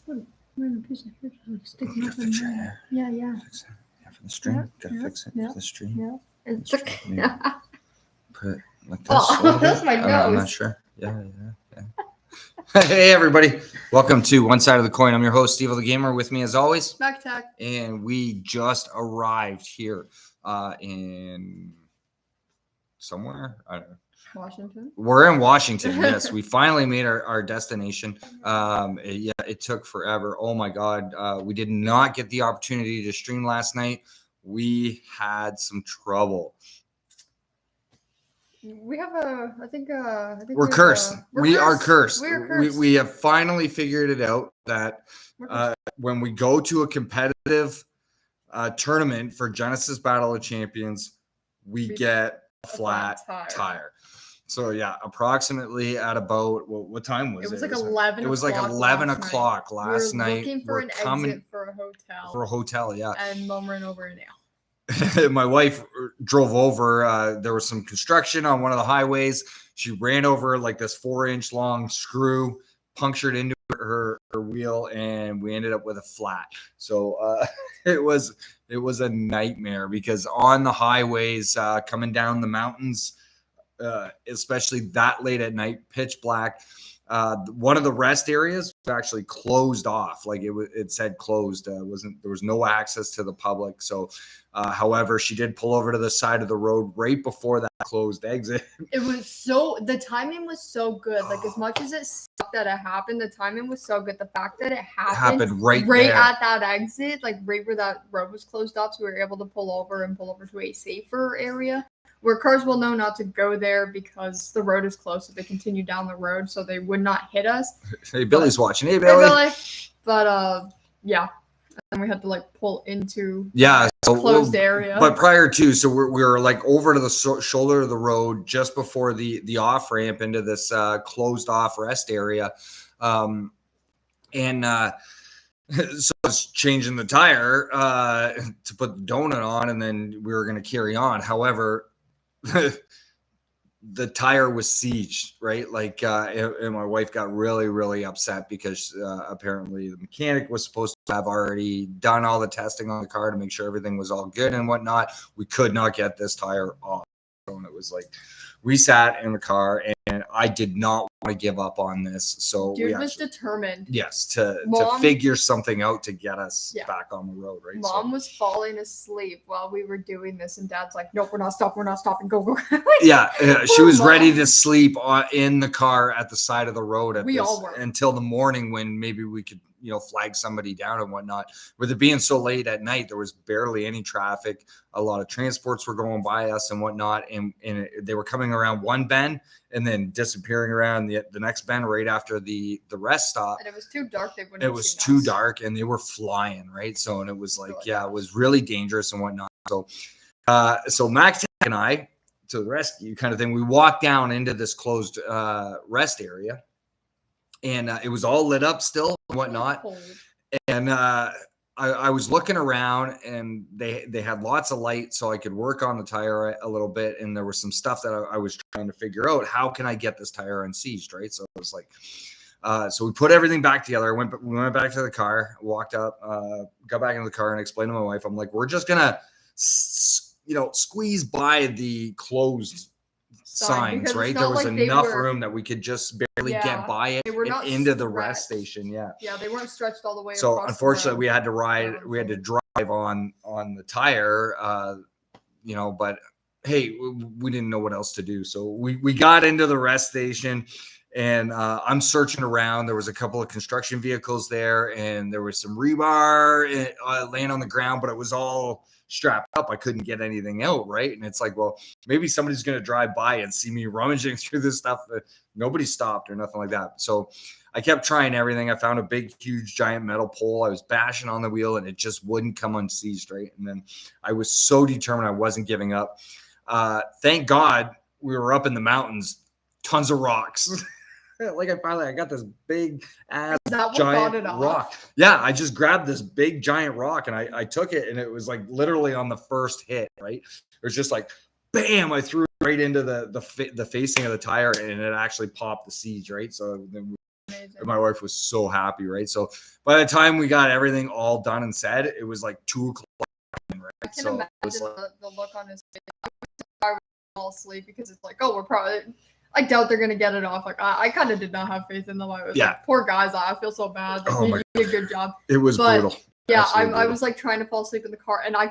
Random piece of hair just like sticking up in there. Yeah. Fix it. Yeah, for the string. Gotta fix it for the stream. Yeah. It's Maybe put it like this. Oh, that's my nose. I'm not sure. Yeah. Hey, everybody. Welcome to One Side of the Coin. I'm your host, Steve the Gamer. With me, as always, Mack-Attack. And we just arrived here in somewhere. I don't know. Washington. We're in Washington. Yes, we finally made our destination. It took forever. Oh my God. We did not get the opportunity to stream last night. We had some trouble. We have I think we're cursed. We are cursed. We are cursed. We have finally figured it out that when we go to a competitive tournament for Genesis Battle of Champions, we get a flat tire. So yeah, approximately at about what time was it? It was like 11. It was like 11 o'clock last night. Looking for an exit for a hotel. For a hotel, yeah. And Mom ran over a nail. My wife drove over. There was some construction on one of the highways. She ran over like this 4-inch long screw, punctured into her wheel, and we ended up with a flat. So it was a nightmare because on the highways coming down the mountains, especially that late at night, pitch black. One of the rest areas was actually closed off. Like it said closed. There was no access to the public. So, however, she did pull over to the side of the road right before that closed exit. The timing was so good. Like as much as it sucked that it happened, the timing was so good. The fact that it happened right there at that exit, like right where that road was closed off, so we were able to pull over to a safer area. Where cars will know not to go there because the road is closed, so they continue down the road, so they would not hit us. Hey, Billy's watching. Hey, Billy. But yeah, and we had to like pull into closed area. But prior to, so we were like over to the shoulder of the road just before the off ramp into this closed off rest area, So I was changing the tire to put the donut on, and then we were going to carry on. However, the tire was sieged, right? Like, and my wife got really, really upset because apparently the mechanic was supposed to have already done all the testing on the car to make sure everything was all good and whatnot. We could not get this tire off. And it was like, we sat in the car, and I did not want to give up on this. So dude was determined. Yes, to figure something out to get us back on the road, right? Mom was falling asleep while we were doing this, and Dad's like, "Nope, we're not stopping. Go." She was ready to sleep in the car at the side of the road all were. Until the morning when maybe we could, flag somebody down and whatnot. With it being so late at night, there was barely any traffic. A lot of transports were going by us and whatnot, and they were coming around one bend and then disappearing around the next bend right after the rest stop. And it was too dark. It was too dark, and they were flying, right? So, and it was like, it was really dangerous and whatnot. So Mack-Attack and I, to the rescue kind of thing, we walked down into this closed rest area, and it was all lit up still and whatnot. And I was looking around, and they had lots of light, so I could work on the tire a little bit. And there was some stuff that I was trying to figure out. How can I get this tire unseized, right? So it was like, so we put everything back together. We went back to the car, walked up, got back into the car, and explained to my wife, I'm like, we're just gonna, squeeze by the closed signs, right? There was like enough room that we could just barely get by it into the rest station. Yeah, they weren't stretched all the way. So unfortunately, we had to drive on the tire, but hey, we didn't know what else to do. So we got into the rest station, and I'm searching around. There was a couple of construction vehicles there, and there was some rebar laying on the ground, but it was all strapped up. I couldn't get anything out, right? And it's like, well, maybe somebody's going to drive by and see me rummaging through this stuff. Nobody stopped or nothing like that. So I kept trying everything. I found a big, huge, giant metal pole. I was bashing on the wheel, and it just wouldn't come unseized, right? And then I was so determined I wasn't giving up. Thank God we were up in the mountains, tons of rocks. Like I got this big ass giant rock. Yeah, I just grabbed this big giant rock, and I took it, and it was like literally on the first hit, right? It was just like, bam! I threw it right into the facing of the tire, and it actually popped the siege, right? So then my wife was so happy, right? So by the time we got everything all done and said, it was like 2:00. Right? I can imagine the look on his face. I would fall asleep because it's like, oh, we're probably. I doubt they're gonna get it off. Like I kind of did not have faith in them. I was like, poor guys. I feel so bad. Like, you did a good job. It was brutal. Yeah, I was like trying to fall asleep in the car, and I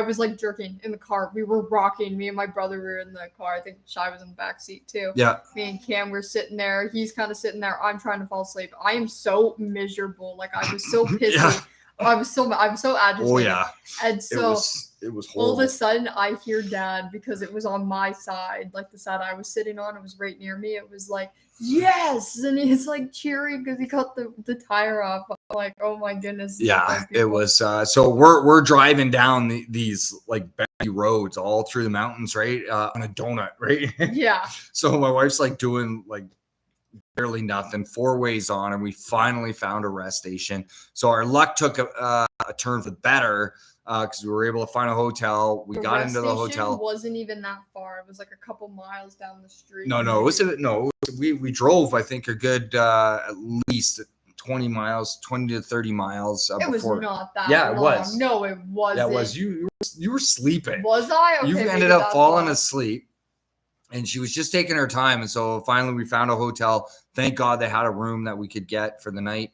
was like jerking in the car. We were rocking. Me and my brother were in the car. I think Shai was in the back seat too. Yeah. Me and Cam were sitting there. He's kind of sitting there. I'm trying to fall asleep. I am so miserable. Like I was so pissy. Yeah. I was so agitated. Oh yeah. And so it was horrible. all of a sudden I hear Dad, because it was on my side, like the side I was sitting on. It was right near me. It was like, yes, and he's like cheering because he cut the tire off. I'm like, oh my goodness. Yeah, it was. So we're driving down these like bendy roads all through the mountains, right? On a donut, right? Yeah. So my wife's like doing like barely nothing, 4 ways on, and we finally found a rest station. So our luck took a turn for the better because we were able to find a hotel. We got into the hotel. Wasn't even that far. It was like a couple miles down the street. No. We drove, I think, a good at least 20 to 30 miles. It was not that. Yeah, long. It was. No, it wasn't. Yeah, it was. You were sleeping. Was I? Okay, you ended up falling asleep. And she was just taking her time. And so finally we found a hotel. Thank God they had a room that we could get for the night.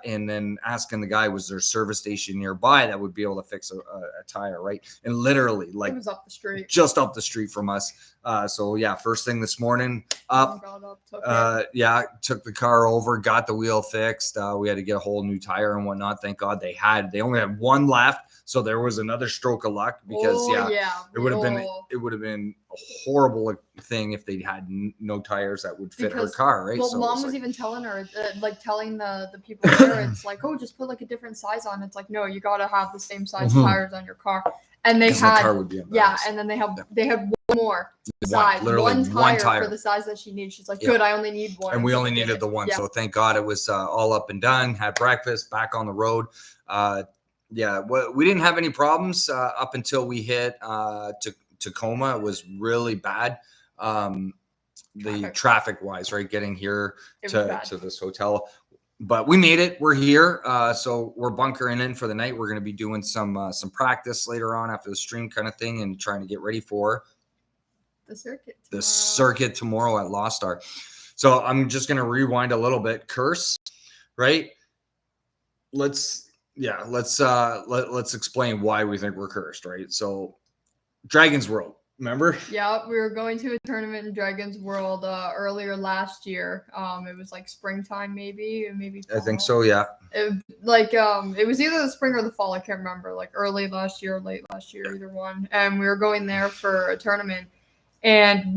And then asking the guy, was there a service station nearby that would be able to fix a tire, right? And literally, like, it was up the street, just up the street from us. So yeah, first thing this morning, took the car over, got the wheel fixed. We had to get a whole new tire and whatnot. Thank God they only had one left. So there was another stroke of luck because it would have been a horrible thing if they had no tires that would fit her car, right? Well, so Mom was even telling her, telling the people there, it's like, oh, just put like a different size on. It's like, no, you got to have the same size tires on your car. And they had, and then they had one more size, one tire for the size that she needed. She's like, good, I only need one. And we only needed the one. So thank God it was all up and done, had breakfast, back on the road. We didn't have any problems up until we hit Tacoma. It was really bad. The traffic wise, right? Getting here to this hotel, but we made it. We're here. So we're bunkering in for the night. We're going to be doing some practice later on after the stream kind of thing and trying to get ready for the circuit tomorrow at Lost Star. So I'm just going to rewind a little bit. Curse, right? Let's explain why we think we're cursed, right? So Dragon's World, remember? Yeah, we were going to a tournament in Dragon's World earlier last year. It was like springtime, maybe fall. I think so, yeah. It was either the spring or the fall, I can't remember, like early last year or late last year, either one. And we were going there for a tournament, and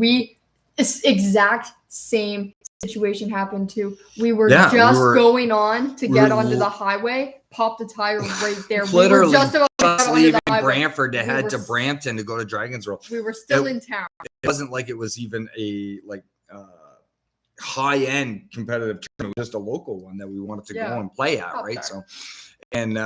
it's exact same situation happened too. We were going on to get onto the highway, popped the tire right there. Literally, we were just about leaving Brantford to head to Brampton to go to Dragon's World. We were still in town. It wasn't like it was even a high-end competitive tournament. It was just a local one that we wanted to go and play at, right? There. So, and